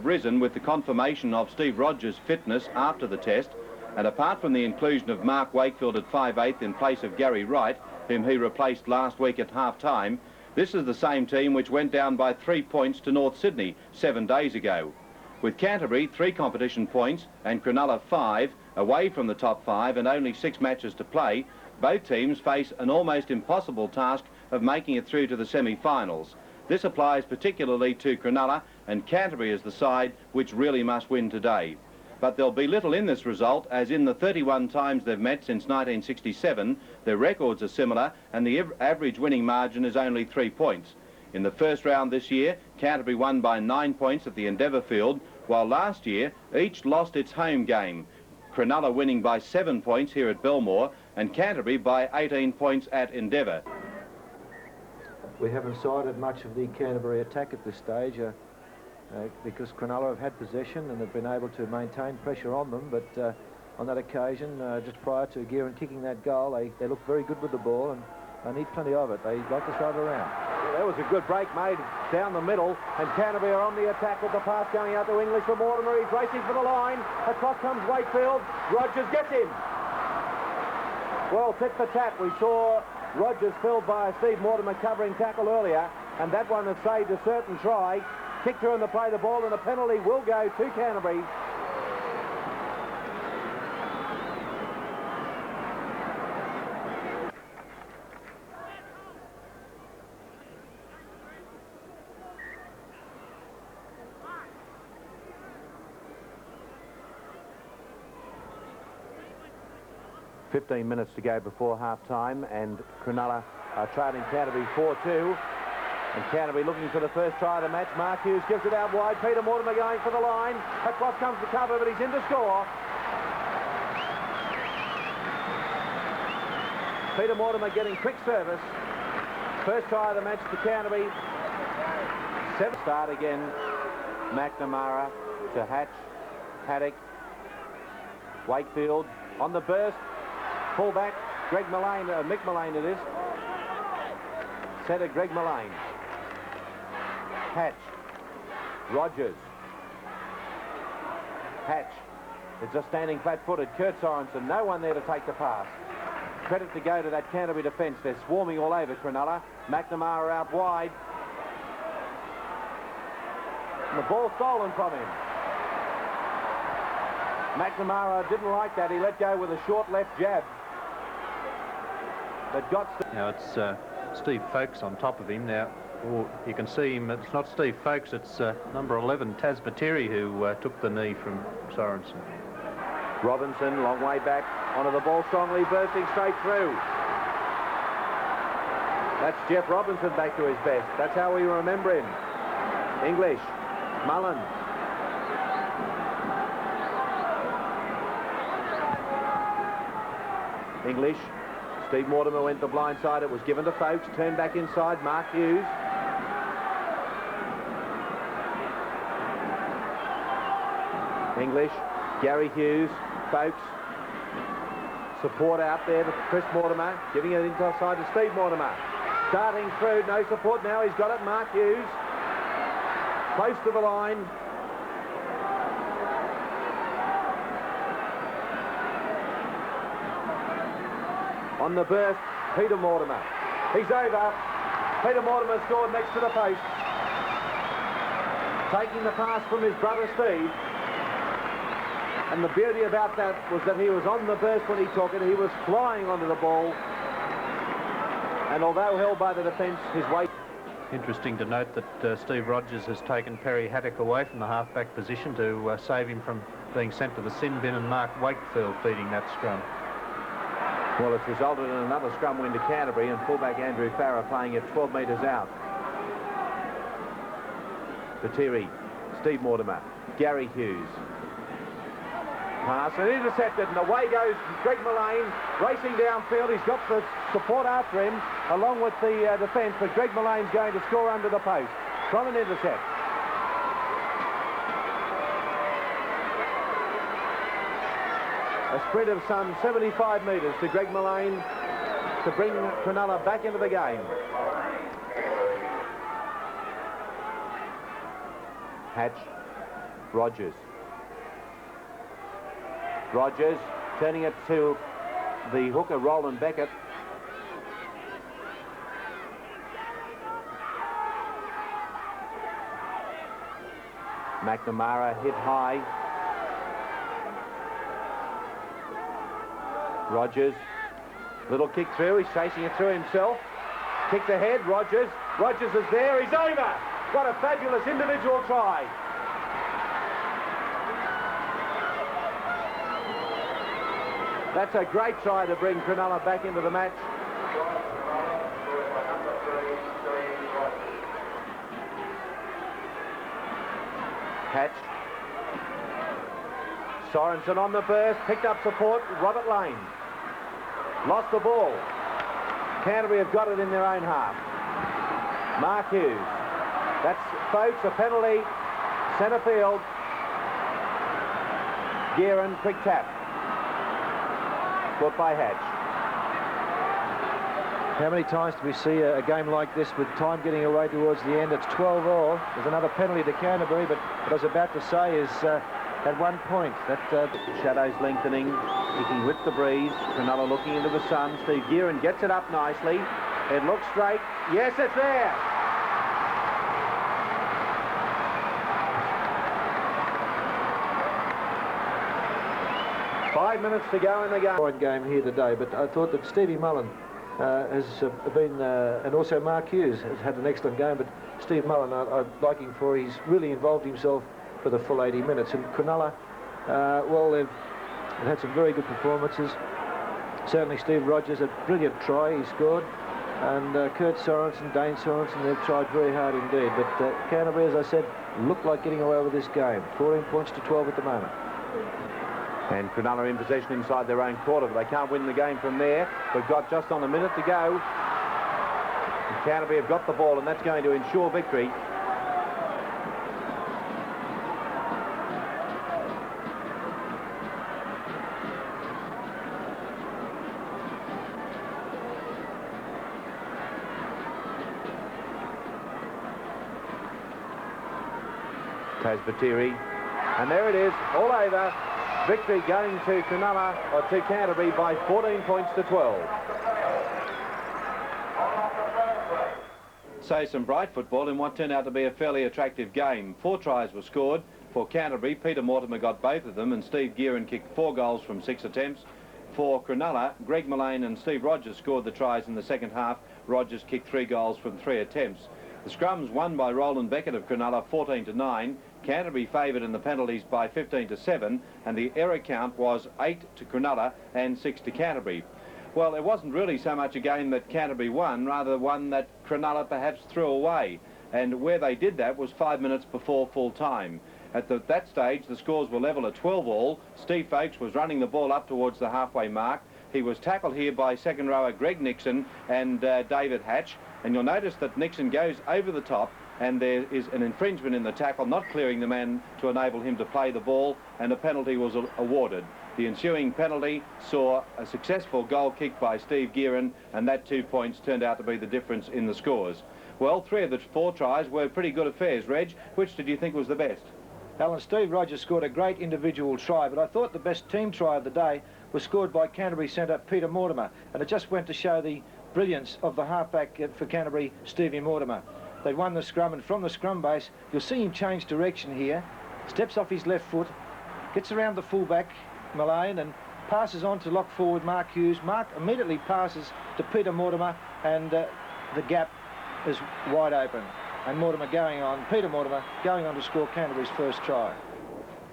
risen with the confirmation of Steve Rogers' fitness after the test, and apart from the inclusion of Mark Wakefield at 5/8 in place of Gary Wright, whom he replaced last week at half-time, this is the same team which went down by 3 points to North Sydney 7 days ago. With Canterbury 3 competition points and Cronulla 5 away from the top 5 and only 6 matches to play, both teams face an almost impossible task of making it through to the semi-finals. This applies particularly to Cronulla, and Canterbury is the side which really must win today. But there'll be little in this result, as in the 31 times they've met since 1967, their records are similar and the average winning margin is only 3 points. In the first round this year, Canterbury won by 9 points at the Endeavour Field, while last year each lost its home game. Cronulla winning by 7 points here at Belmore and Canterbury by 18 points at Endeavour. We haven't sighted much of the Canterbury attack at this stage because Cronulla have had possession and have been able to maintain pressure on them, but on that occasion, just prior to Gearan kicking that goal, they look very good with the ball and they need plenty of it. They like to throw it around. Well, there was a good break made down the middle, and Canterbury are on the attack with the pass going out to English for Mortimer. He's racing for the line. Across comes Wakefield. Rogers gets him. Well, tit for tat. We saw Rogers filled by Steve Mortimer covering tackle earlier, and that one has saved a certain try. Kicked her in the play the ball, and a penalty will go to Canterbury. .15 minutes to go before half-time, and Cronulla are trailing Canterbury 4-2. And Canterbury looking for the first try of the match. Mark Hughes gives it out wide. Peter Mortimer going for the line. Across comes the cover, but he's in to score. Peter Mortimer getting quick service. First try of the match to Canterbury. 7 start again. McNamara to Hatch. Haddock. Wakefield on the burst. Pull back. Greg Mullane, Mick Mullane it is. Setter Greg Mullane. Hatch. Rogers. Hatch. It's just standing flat-footed. Kurt Sorensen. No one there to take the pass. Credit to go to that Canterbury defence. They're swarming all over Cronulla. McNamara out wide. And the ball stolen from him. McNamara didn't like that. He let go with a short left jab. That got... Now it's Steve Folkes on top of him now. You can see him. It's not Steve Folkes, it's number 11, Taz Bateri, who took the knee from Sorensen. Robinson, long way back, onto the ball strongly, bursting straight through. That's Jeff Robinson back to his best. That's how we remember him. English, Mullen. English. Steve Mortimer went the blind side. It was given to Folkes. Turned back inside. Mark Hughes. English. Gary Hughes. Folkes. Support out there to Chris Mortimer. Giving it inside to Steve Mortimer. Starting through. No support now. He's got it. Mark Hughes. Close to the line. On the burst, Peter Mortimer. He's over. Peter Mortimer scored next to the post. Taking the pass from his brother Steve. And the beauty about that was that he was on the burst when he took it. He was flying onto the ball. And although held by the defence, his weight... Interesting to note that Steve Rogers has taken Perry Haddock away from the half-back position to save him from being sent to the sin bin, and Mark Wakefield feeding that scrum. Well, it's resulted in another scrum win to Canterbury, and fullback Andrew Farrer playing it 12 metres out. Bateri, Steve Mortimer, Gary Hughes. Pass and intercepted, and away goes Greg Mullane, racing downfield. He's got the support after him, along with the defence, but Greg Mullane's going to score under the post from an intercept. A sprint of some 75 metres to Greg Mullane to bring Cronulla back into the game. Hatch, Rogers. Rogers turning it to the hooker, Roland Beckett. McNamara hit high. Rogers, little kick through, he's chasing it through himself. Kicked ahead, Rogers. Rogers is there, he's over. What a fabulous individual try. That's a great try to bring Cronulla back into the match. Hatch. Sorensen on the burst, picked up support, Robert Lane. Lost the ball. Canterbury have got it in their own half. Mark Hughes. That's, folks, a penalty. Centre field. Gearan, quick tap. Caught by Hatch. How many times do we see a game like this with time getting away towards the end? It's 12-all. There's another penalty to Canterbury, but what I was about to say is at 1 point that shadows lengthening, kicking with the breeze. Cronulla looking into the sun. Steve Gearan gets it up nicely. It looks straight. Yes, it's there. Five minutes to go in the game. Fine game here today, but I thought that Stevie Mullen has been, and also Mark Hughes has had an excellent game, but Steve Mullen I like him for he's really involved himself for the full 80 minutes. And Cronulla, well, they've had some very good performances. Certainly Steve Rogers, a brilliant try he scored, and Kurt Sorensen, Dane Sorensen, they've tried very hard indeed. But Canterbury, as I said, look like getting away with this game. 14 points to 12 at the moment. And Cronulla in possession inside their own quarter, but they can't win the game from there. We've got just on a minute to go. And Canterbury have got the ball, and that's going to ensure victory. Tasbatiri, and there it is, all over. Victory going to Cronulla, or to Canterbury, by 14 points to 12. So some bright football in what turned out to be a fairly attractive game. 4 tries were scored for Canterbury. Peter Mortimer got both of them, and Steve Gearan kicked 4 goals from 6 attempts. For Cronulla, Greg Mullane and Steve Rogers scored the tries in the second half. Rogers kicked 3 goals from 3 attempts. The scrums won by Roland Beckett of Cronulla 14-9. Canterbury favoured in the penalties by 15-7, and the error count was 8 to Cronulla and 6 to Canterbury. Well, it wasn't really so much a game that Canterbury won, rather one that Cronulla perhaps threw away, and where they did that was 5 minutes before full time. At that stage, the scores were level at 12-all. Steve Folkes was running the ball up towards the halfway mark. He was tackled here by second rower Greg Nixon and David Hatch, and you'll notice that Nixon goes over the top, and there is an infringement in the tackle, not clearing the man to enable him to play the ball, and a penalty was awarded. The ensuing penalty saw a successful goal kick by Steve Gearan, and that 2 points turned out to be the difference in the scores. Well, 3 of the 4 tries were pretty good affairs. Reg, which did you think was the best? Alan, Steve Rogers scored a great individual try, but I thought the best team try of the day was scored by Canterbury centre Peter Mortimer, and it just went to show the brilliance of the halfback for Canterbury, Stevie Mortimer. They'd won the scrum, and from the scrum base, you'll see him change direction here, steps off his left foot, gets around the fullback, Mullane, and passes on to lock forward Mark Hughes. Mark immediately passes to Peter Mortimer, and the gap is wide open. And Peter Mortimer going on to score Canterbury's first try.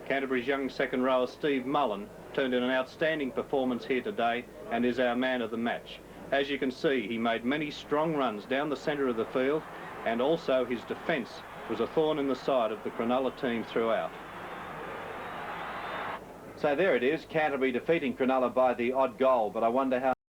Canterbury's young second rower Steve Mullen turned in an outstanding performance here today and is our man of the match. As you can see, he made many strong runs down the centre of the field, and also his defence was a thorn in the side of the Cronulla team throughout. So there it is, Canterbury defeating Cronulla by the odd goal, but I wonder how